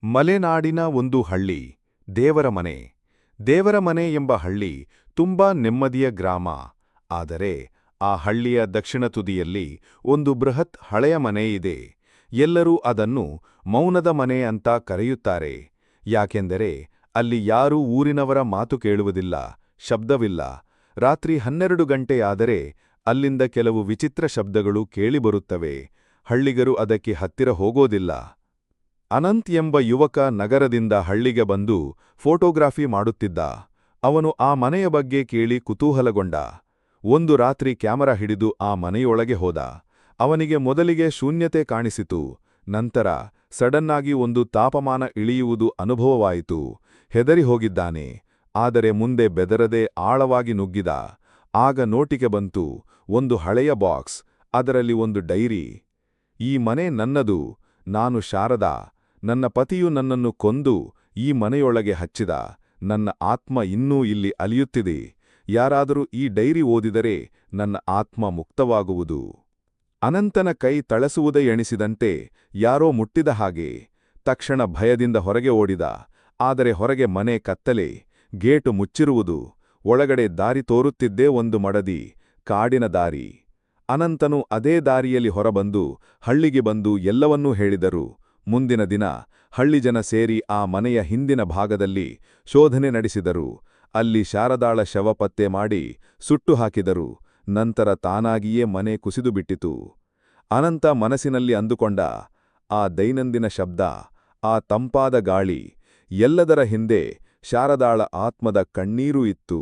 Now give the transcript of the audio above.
ಮಲೆನಾಡಿನ ಒಂದು ಹಳ್ಳಿ ದೇವರ ಮನೆ. ದೇವರ ಮನೆ ಎಂಬ ಹಳ್ಳಿ ತುಂಬಾ ನೆಮ್ಮದಿಯ ಗ್ರಾಮ. ಆದರೆ ಆ ಹಳ್ಳಿಯ ದಕ್ಷಿಣ ತುದಿಯಲ್ಲಿ ಒಂದು ಬೃಹತ್ ಹಳೆಯ ಮನೆ ಇದೆ. ಎಲ್ಲರೂ ಅದನ್ನು ಮೌನದ ಮನೆ ಅಂತ ಕರೆಯುತ್ತಾರೆ. ಯಾಕೆಂದರೆ ಅಲ್ಲಿ ಯಾರೂ ಊರಿನವರ ಮಾತು ಕೇಳುವುದಿಲ್ಲ, ಶಬ್ದವಿಲ್ಲ. ರಾತ್ರಿ 12 ಗಂಟೆಯಾದರೆ ಅಲ್ಲಿಂದ ಕೆಲವು ವಿಚಿತ್ರ ಶಬ್ದಗಳು ಕೇಳಿಬರುತ್ತವೆ. ಹಳ್ಳಿಗರು ಅದಕ್ಕೆ ಹತ್ತಿರ ಹೋಗೋದಿಲ್ಲ. ಅನಂತ್ ಎಂಬ ಯುವಕ ನಗರದಿಂದ ಹಳ್ಳಿಗೆ ಬಂದು ಫೋಟೋಗ್ರಾಫಿ ಮಾಡುತ್ತಿದ್ದ. ಅವನು ಆ ಮನೆಯ ಬಗ್ಗೆ ಕೇಳಿ ಕುತೂಹಲಗೊಂಡ. ಒಂದು ರಾತ್ರಿ ಕ್ಯಾಮರಾ ಹಿಡಿದು ಆ ಮನೆಯೊಳಗೆ ಹೋದ. ಅವನಿಗೆ ಮೊದಲಿಗೆ ಶೂನ್ಯತೆ ಕಾಣಿಸಿತು. ನಂತರ ಸಡನ್ನಾಗಿ ಒಂದು ತಾಪಮಾನ ಇಳಿಯುವುದು ಅನುಭವವಾಯಿತು. ಹೆದರಿ ಹೋಗಿದ್ದಾನೆ. ಆದರೆ ಮುಂದೆ ಬೆದರದೆ ಆಳವಾಗಿ ನುಗ್ಗಿದ. ಆಗ ನೋಟಿಗೆ ಬಂತು, ಒಂದು ಹಳೆಯ ಬಾಕ್ಸ್. ಅದರಲ್ಲಿ ಒಂದು ಡೈರಿ. ಈ ಮನೆ ನನ್ನದು. ನಾನು ಶಾರದಾ. ನನ್ನ ಪತಿಯು ನನ್ನನ್ನು ಕೊಂದು ಈ ಮನೆಯೊಳಗೆ ಹಚ್ಚಿದ. ನನ್ನ ಆತ್ಮ ಇನ್ನೂ ಇಲ್ಲಿ ಅಲಿಯುತ್ತಿದೆ. ಯಾರಾದರೂ ಈ ಡೈರಿ ಓದಿದರೆ ನನ್ನ ಆತ್ಮ ಮುಕ್ತವಾಗುವುದು. ಅನಂತನ ಕೈ ತಳಸುವುದೇ ಎಣಿಸಿದಂತೆ ಯಾರೋ ಮುಟ್ಟಿದ ಹಾಗೆ. ತಕ್ಷಣ ಭಯದಿಂದ ಹೊರಗೆ ಓಡಿದ. ಆದರೆ ಹೊರಗೆ ಮನೆ ಕತ್ತಲೆ, ಗೇಟು ಮುಚ್ಚಿರುವುದು. ಒಳಗಡೆ ದಾರಿ ತೋರುತ್ತಿದ್ದೇ ಒಂದು ಮಡದಿ, ಕಾಡಿನ ದಾರಿ. ಅನಂತನು ಅದೇ ದಾರಿಯಲ್ಲಿ ಹೊರಬಂದು ಹಳ್ಳಿಗೆ ಬಂದು ಎಲ್ಲವನ್ನೂ ಹೇಳಿದರು. ಮುಂದಿನ ದಿನ ಹಳ್ಳಿ ಜನ ಸೇರಿ ಆ ಮನೆಯ ಹಿಂದಿನ ಭಾಗದಲ್ಲಿ ಶೋಧನೆ ನಡೆಸಿದರು. ಅಲ್ಲಿ ಶಾರದಾಳ ಶವ ಪತ್ತೆ ಮಾಡಿ ಸುಟ್ಟು ಹಾಕಿದರು. ನಂತರ ತಾನಾಗಿಯೇ ಮನೆ ಕುಸಿದುಬಿಟ್ಟಿತು. ಅನಂತ ಮನಸ್ಸಿನಲ್ಲಿ ಅಂದುಕೊಂಡ, ಆ ದೈನಂದಿನ ಶಬ್ದ, ಆ ತಂಪಾದ ಗಾಳಿ, ಎಲ್ಲದರ ಹಿಂದೆ ಶಾರದಾಳ ಆತ್ಮದ ಕಣ್ಣೀರು ಇತ್ತು.